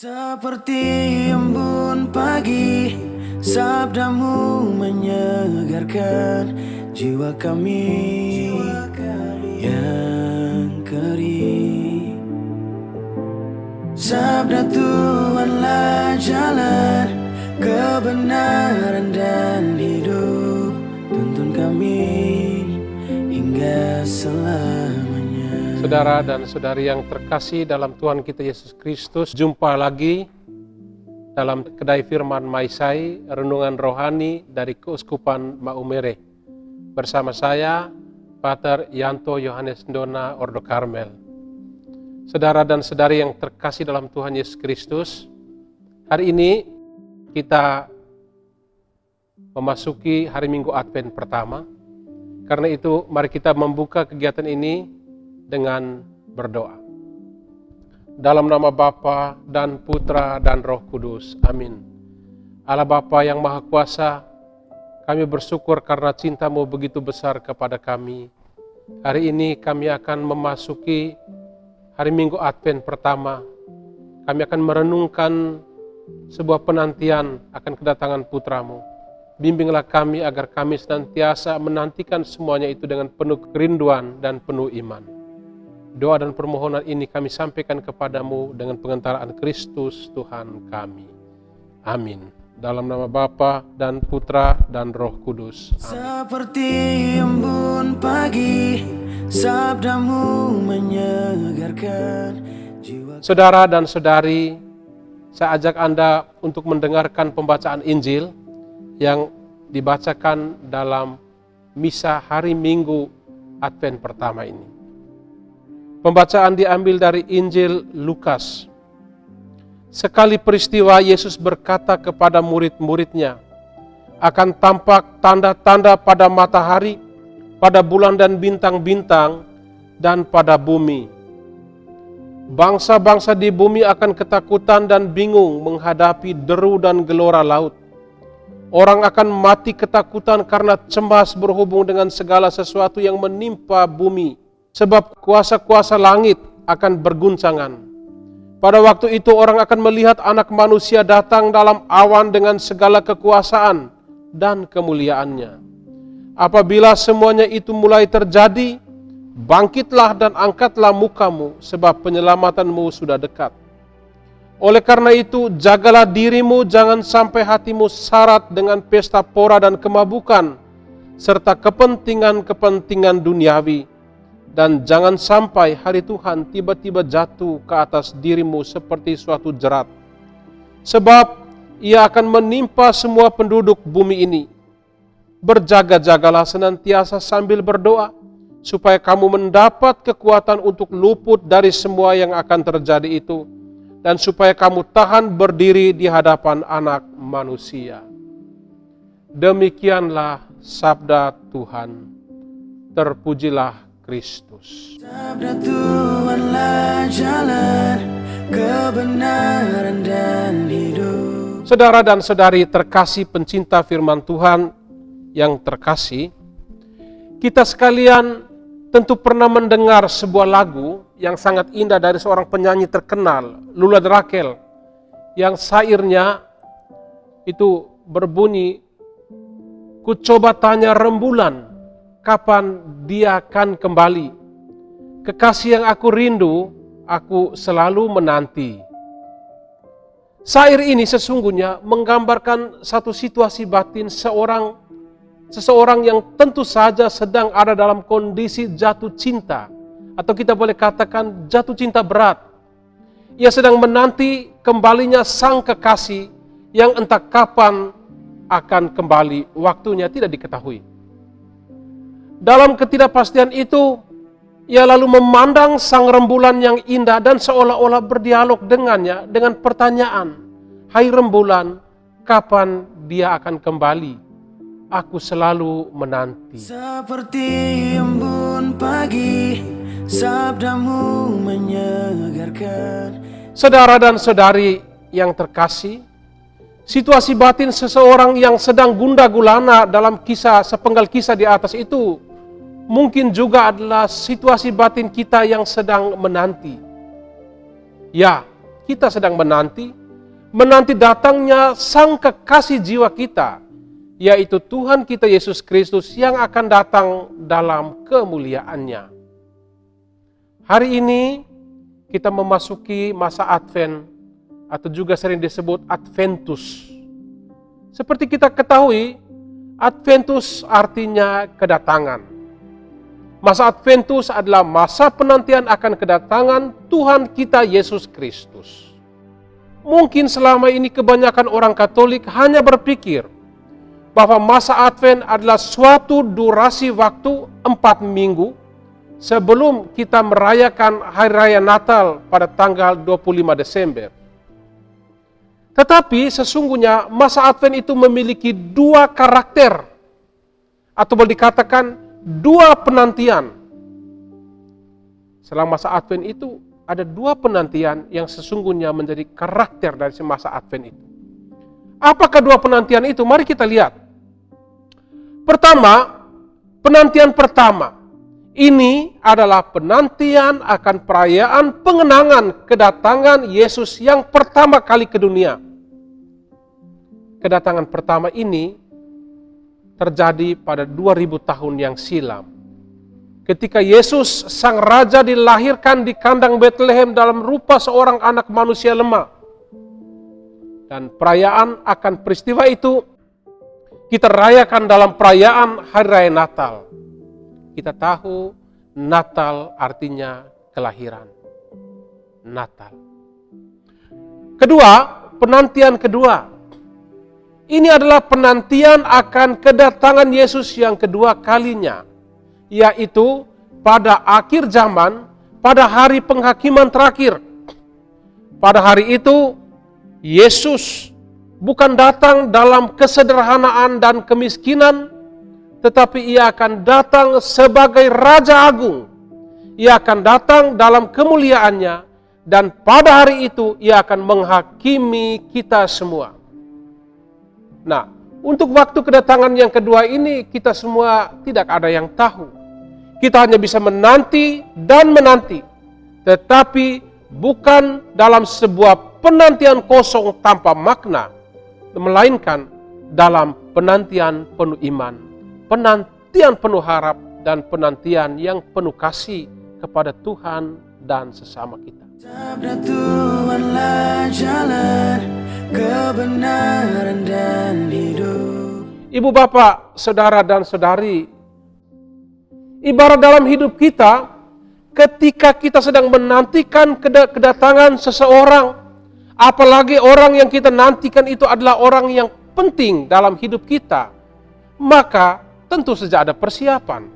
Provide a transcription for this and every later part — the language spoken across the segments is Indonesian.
Seperti embun pagi, sabdamu menyegarkan jiwa kami yang kering. Sabda Tuhanlah jalan kebenaran dan hidup, tuntun kami hingga selamanya. Saudara dan saudari yang terkasih dalam Tuhan kita Yesus Kristus, jumpa lagi dalam Kedai Firman Maisai, renungan rohani dari Keuskupan Maumere. Bersama saya, Pater Yanto Yohanes Ndona Ordo Karmel. Saudara dan saudari yang terkasih dalam Tuhan Yesus Kristus, hari ini kita memasuki hari Minggu Advent pertama. Karena itu, mari kita membuka kegiatan ini dengan berdoa. Dalam nama Bapa dan Putra dan Roh Kudus. Amin. Allah Bapa yang Maha Kuasa, kami bersyukur karena cinta-Mu begitu besar kepada kami. Hari ini kami akan memasuki hari Minggu Advent pertama. Kami akan merenungkan sebuah penantian akan kedatangan Putra-Mu. Bimbinglah kami agar kami senantiasa menantikan semuanya itu dengan penuh kerinduan dan penuh iman. Doa dan permohonan ini kami sampaikan kepadamu dengan pengantaraan Kristus Tuhan kami. Amin. Dalam nama Bapa dan Putra dan Roh Kudus. Amin. Seperti embun pagi, sabdamu menyegarkan jiwa. Saudara dan saudari, saya ajak Anda untuk mendengarkan pembacaan Injil yang dibacakan dalam misa hari Minggu Advent pertama ini. Pembacaan diambil dari Injil Lukas. Sekali peristiwa Yesus berkata kepada murid-muridnya, akan tampak tanda-tanda pada matahari, pada bulan dan bintang-bintang, dan pada bumi. Bangsa-bangsa di bumi akan ketakutan dan bingung menghadapi deru dan gelora laut. Orang akan mati ketakutan karena cemas berhubung dengan segala sesuatu yang menimpa bumi. Sebab kuasa-kuasa langit akan berguncangan. Pada waktu itu orang akan melihat Anak Manusia datang dalam awan dengan segala kekuasaan dan kemuliaannya. Apabila semuanya itu mulai terjadi, bangkitlah dan angkatlah mukamu, sebab penyelamatanmu sudah dekat. Oleh karena itu, jagalah dirimu, jangan sampai hatimu syarat dengan pesta pora dan kemabukan, serta kepentingan-kepentingan duniawi. Dan jangan sampai hari Tuhan tiba-tiba jatuh ke atas dirimu seperti suatu jerat. Sebab ia akan menimpa semua penduduk bumi ini. Berjaga-jagalah senantiasa sambil berdoa, supaya kamu mendapat kekuatan untuk luput dari semua yang akan terjadi itu, dan supaya kamu tahan berdiri di hadapan Anak Manusia. Demikianlah sabda Tuhan. Terpujilah Kristus. Sabda Tuhanlah jalan kebenaran dan hidup. Saudara dan saudari terkasih pencinta firman Tuhan yang terkasih, kita sekalian tentu pernah mendengar sebuah lagu yang sangat indah dari seorang penyanyi terkenal, Lula Drakel, yang syairnya itu berbunyi, ku coba tanya rembulan, kapan dia akan kembali? Kekasih yang aku rindu, aku selalu menanti. Syair ini sesungguhnya menggambarkan satu situasi batin seseorang yang tentu saja sedang ada dalam kondisi jatuh cinta, atau kita boleh katakan jatuh cinta berat. Ia sedang menanti kembalinya sang kekasih yang entah kapan akan kembali, waktunya tidak diketahui. Dalam ketidakpastian itu, ia lalu memandang sang rembulan yang indah dan seolah-olah berdialog dengannya dengan pertanyaan, hai rembulan, kapan dia akan kembali? Aku selalu menanti. Seperti embun pagi, sabdamu menyegarkan. Saudara dan saudari yang terkasih, situasi batin seseorang yang sedang gundah gulana dalam sepenggal kisah di atas itu mungkin juga adalah situasi batin kita yang sedang menanti. Ya, kita sedang menanti datangnya Sang Kekasih jiwa kita, yaitu Tuhan kita Yesus Kristus yang akan datang dalam kemuliaannya. Hari ini kita memasuki masa Advent, atau juga sering disebut Adventus. Seperti kita ketahui, Adventus artinya kedatangan. Masa Adventus adalah masa penantian akan kedatangan Tuhan kita Yesus Kristus. Mungkin selama ini kebanyakan orang Katolik hanya berpikir bahwa masa Advent adalah suatu durasi waktu 4 minggu sebelum kita merayakan Hari Raya Natal pada tanggal 25 Desember. Tetapi sesungguhnya masa Advent itu memiliki 2 karakter, atau boleh dikatakan 2 penantian. Selama masa Advent itu ada 2 penantian yang sesungguhnya menjadi karakter dari masa Advent itu. Apakah 2 penantian itu? Mari kita lihat. Pertama, penantian pertama. Ini adalah penantian akan perayaan pengenangan kedatangan Yesus yang pertama kali ke dunia. Kedatangan pertama ini terjadi pada 2000 tahun yang silam. Ketika Yesus Sang Raja dilahirkan di kandang Bethlehem dalam rupa seorang anak manusia lemah. Dan perayaan akan peristiwa itu kita rayakan dalam perayaan Hari Raya Natal. Kita tahu Natal artinya kelahiran. Natal. Kedua, penantian kedua. Ini adalah penantian akan kedatangan Yesus yang kedua kalinya. Yaitu pada akhir zaman, pada hari penghakiman terakhir. Pada hari itu, Yesus bukan datang dalam kesederhanaan dan kemiskinan, tetapi ia akan datang sebagai Raja Agung. Ia akan datang dalam kemuliaannya, dan pada hari itu ia akan menghakimi kita semua. Nah, untuk waktu kedatangan yang kedua ini kita semua tidak ada yang tahu. Kita hanya bisa menanti dan menanti, tetapi bukan dalam sebuah penantian kosong tanpa makna, melainkan dalam penantian penuh iman, penantian penuh harap, dan penantian yang penuh kasih kepada Tuhan dan sesama kita. Sabda Tuhanlah jalan kebenaran dan hidup. Ibu bapak, saudara dan saudari, ibarat dalam hidup kita, ketika kita sedang menantikan kedatangan seseorang, apalagi orang yang kita nantikan itu adalah orang yang penting dalam hidup kita, maka tentu saja ada persiapan.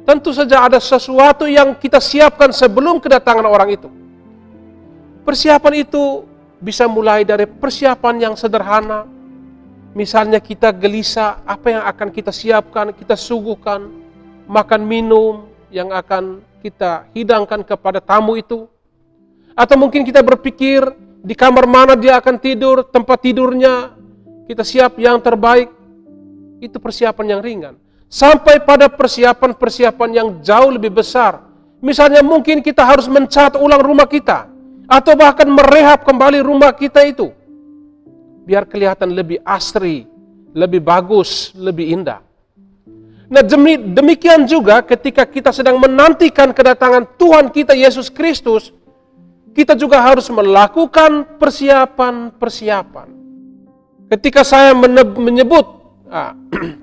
Tentu saja ada sesuatu yang kita siapkan sebelum kedatangan orang itu. Persiapan itu bisa mulai dari persiapan yang sederhana. Misalnya kita gelisah, apa yang akan kita siapkan, kita suguhkan, makan minum yang akan kita hidangkan kepada tamu itu. Atau mungkin kita berpikir di kamar mana dia akan tidur, tempat tidurnya, kita siap yang terbaik. Itu persiapan yang ringan. Sampai pada persiapan-persiapan yang jauh lebih besar. Misalnya mungkin kita harus mencat ulang rumah kita, atau bahkan merehab kembali rumah kita itu, biar kelihatan lebih asri, lebih bagus, lebih indah. Nah, demikian juga ketika kita sedang menantikan kedatangan Tuhan kita Yesus Kristus, kita juga harus melakukan persiapan-persiapan. Ketika saya menyebut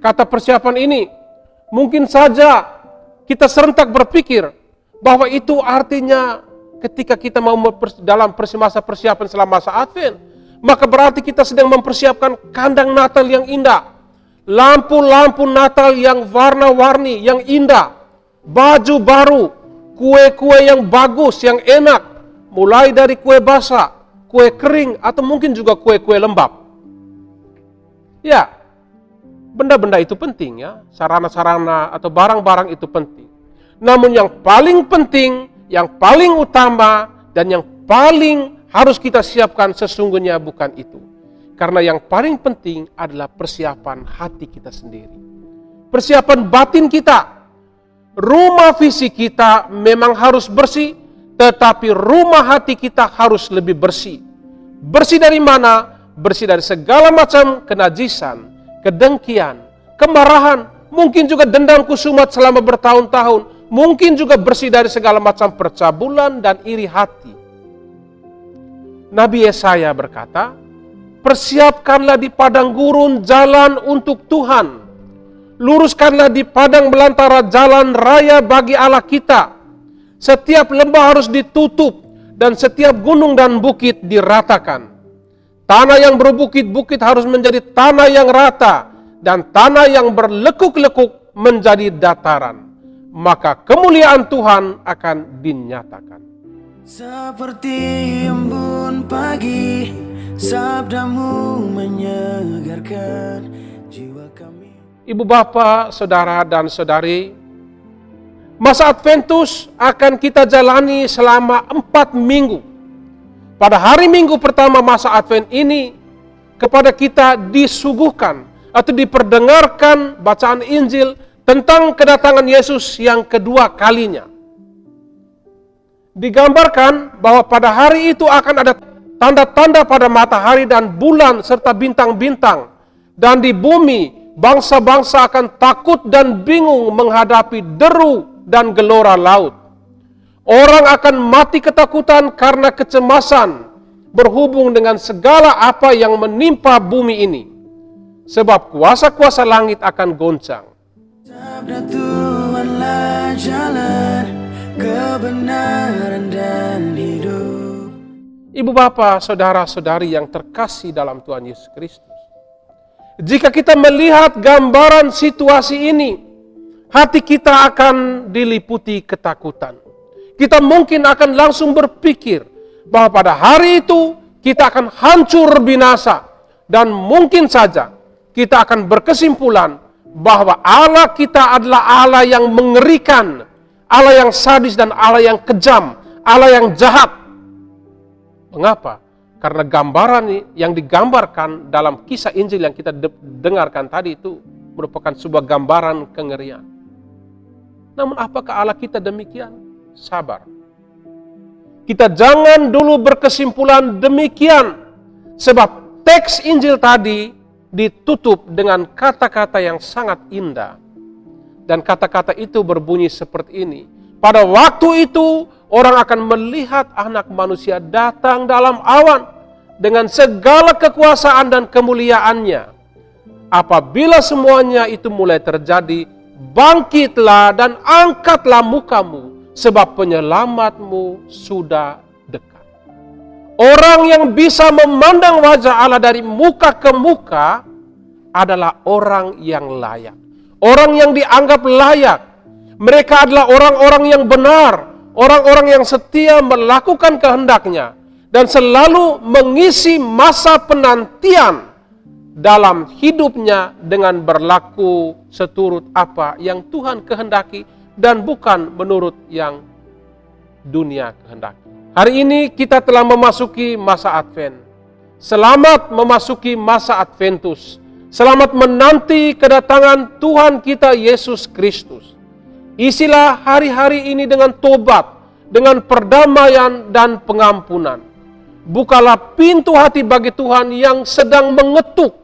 kata persiapan ini, mungkin saja kita serentak berpikir bahwa itu artinya ketika kita mau dalam masa persiapan selama masa Advent, maka berarti kita sedang mempersiapkan kandang Natal yang indah, lampu-lampu Natal yang warna-warni, yang indah, baju baru, kue-kue yang bagus, yang enak, mulai dari kue basah, kue kering, atau mungkin juga kue-kue lembab. Ya, benda-benda itu penting ya, sarana-sarana atau barang-barang itu penting. Namun yang paling penting, yang paling utama, dan yang paling harus kita siapkan sesungguhnya bukan itu. Karena yang paling penting adalah persiapan hati kita sendiri. Persiapan batin kita. Rumah fisik kita memang harus bersih, tetapi rumah hati kita harus lebih bersih. Bersih dari mana? Bersih dari segala macam kenajisan, kedengkian, kemarahan, mungkin juga dendam kusumat selama bertahun-tahun, mungkin juga bersih dari segala macam percabulan dan iri hati. Nabi Yesaya berkata, persiapkanlah di padang gurun jalan untuk Tuhan. Luruskanlah di padang belantara jalan raya bagi Allah kita. Setiap lembah harus ditutup dan setiap gunung dan bukit diratakan. Tanah yang berbukit-bukit harus menjadi tanah yang rata dan tanah yang berlekuk-lekuk menjadi dataran. Maka kemuliaan Tuhan akan dinyatakan. Seperti embun pagi, sabdamu menyegarkan jiwa kami. Ibu bapak, saudara dan saudari, masa Adventus akan kita jalani selama 4 minggu. Pada hari Minggu pertama masa Advent ini, kepada kita disuguhkan atau diperdengarkan bacaan Injil tentang kedatangan Yesus yang kedua kalinya. Digambarkan bahwa pada hari itu akan ada tanda-tanda pada matahari dan bulan serta bintang-bintang. Dan di bumi, bangsa-bangsa akan takut dan bingung menghadapi deru dan gelora laut. Orang akan mati ketakutan karena kecemasan berhubung dengan segala apa yang menimpa bumi ini. Sebab kuasa-kuasa langit akan goncang. Sabda Tuhanlah jalan kebenaran dan hidup. Ibu bapak, saudara-saudari yang terkasih dalam Tuhan Yesus Kristus. Jika kita melihat gambaran situasi ini, hati kita akan diliputi ketakutan. Kita mungkin akan langsung berpikir bahwa pada hari itu kita akan hancur binasa. Dan mungkin saja kita akan berkesimpulan bahwa Allah kita adalah Allah yang mengerikan, Allah yang sadis dan Allah yang kejam, Allah yang jahat. Mengapa? Karena gambaran yang digambarkan dalam kisah Injil yang kita dengarkan tadi itu merupakan sebuah gambaran kengerian. Namun apakah Allah kita demikian? Sabar. Kita jangan dulu berkesimpulan demikian. Sebab teks Injil tadi ditutup dengan kata-kata yang sangat indah. Dan kata-kata itu berbunyi seperti ini. Pada waktu itu orang akan melihat Anak Manusia datang dalam awan dengan segala kekuasaan dan kemuliaannya. Apabila semuanya itu mulai terjadi, bangkitlah dan angkatlah mukamu, sebab penyelamatmu sudah dekat. Orang yang bisa memandang wajah Allah dari muka ke muka adalah orang yang layak. Orang yang dianggap layak. Mereka adalah orang-orang yang benar, orang-orang yang setia melakukan kehendaknya, dan selalu mengisi masa penantian dalam hidupnya dengan berlaku seturut apa yang Tuhan kehendaki dan bukan menurut yang dunia kehendaki. Hari ini kita telah memasuki masa Advent. Selamat memasuki masa Adventus. Selamat menanti kedatangan Tuhan kita Yesus Kristus. Isilah hari-hari ini dengan tobat, dengan perdamaian dan pengampunan. Bukalah pintu hati bagi Tuhan yang sedang mengetuk.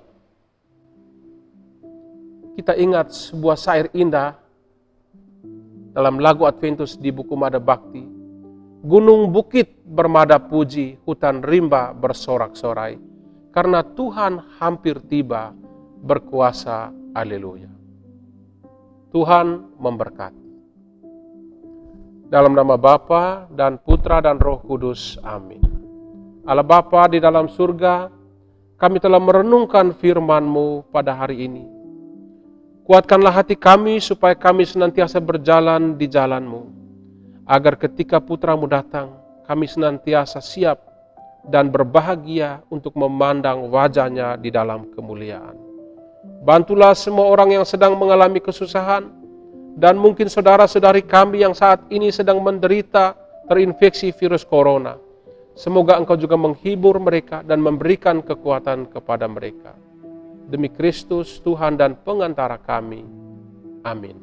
Kita ingat sebuah syair indah dalam lagu Adventus di buku Mada Bakti. Gunung bukit bermada puji, hutan rimba bersorak-sorai. Karena Tuhan hampir tiba, berkuasa, haleluya. Tuhan memberkati. Dalam nama Bapa dan Putra dan Roh Kudus, amin. Allah Bapa di dalam surga, kami telah merenungkan firman-Mu pada hari ini. Kuatkanlah hati kami supaya kami senantiasa berjalan di jalan-Mu. Agar ketika Putra-Mu datang, kami senantiasa siap dan berbahagia untuk memandang wajah-Nya di dalam kemuliaan. Bantulah semua orang yang sedang mengalami kesusahan, dan mungkin saudara-saudari kami yang saat ini sedang menderita terinfeksi virus corona. Semoga Engkau juga menghibur mereka dan memberikan kekuatan kepada mereka. Demi Kristus, Tuhan dan pengantara kami. Amin.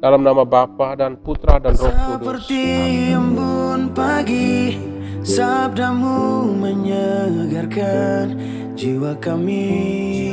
Dalam nama Bapa dan Putra dan Roh Kudus. Seperti embun pagi, sabdamu menyegarkan jiwa kami.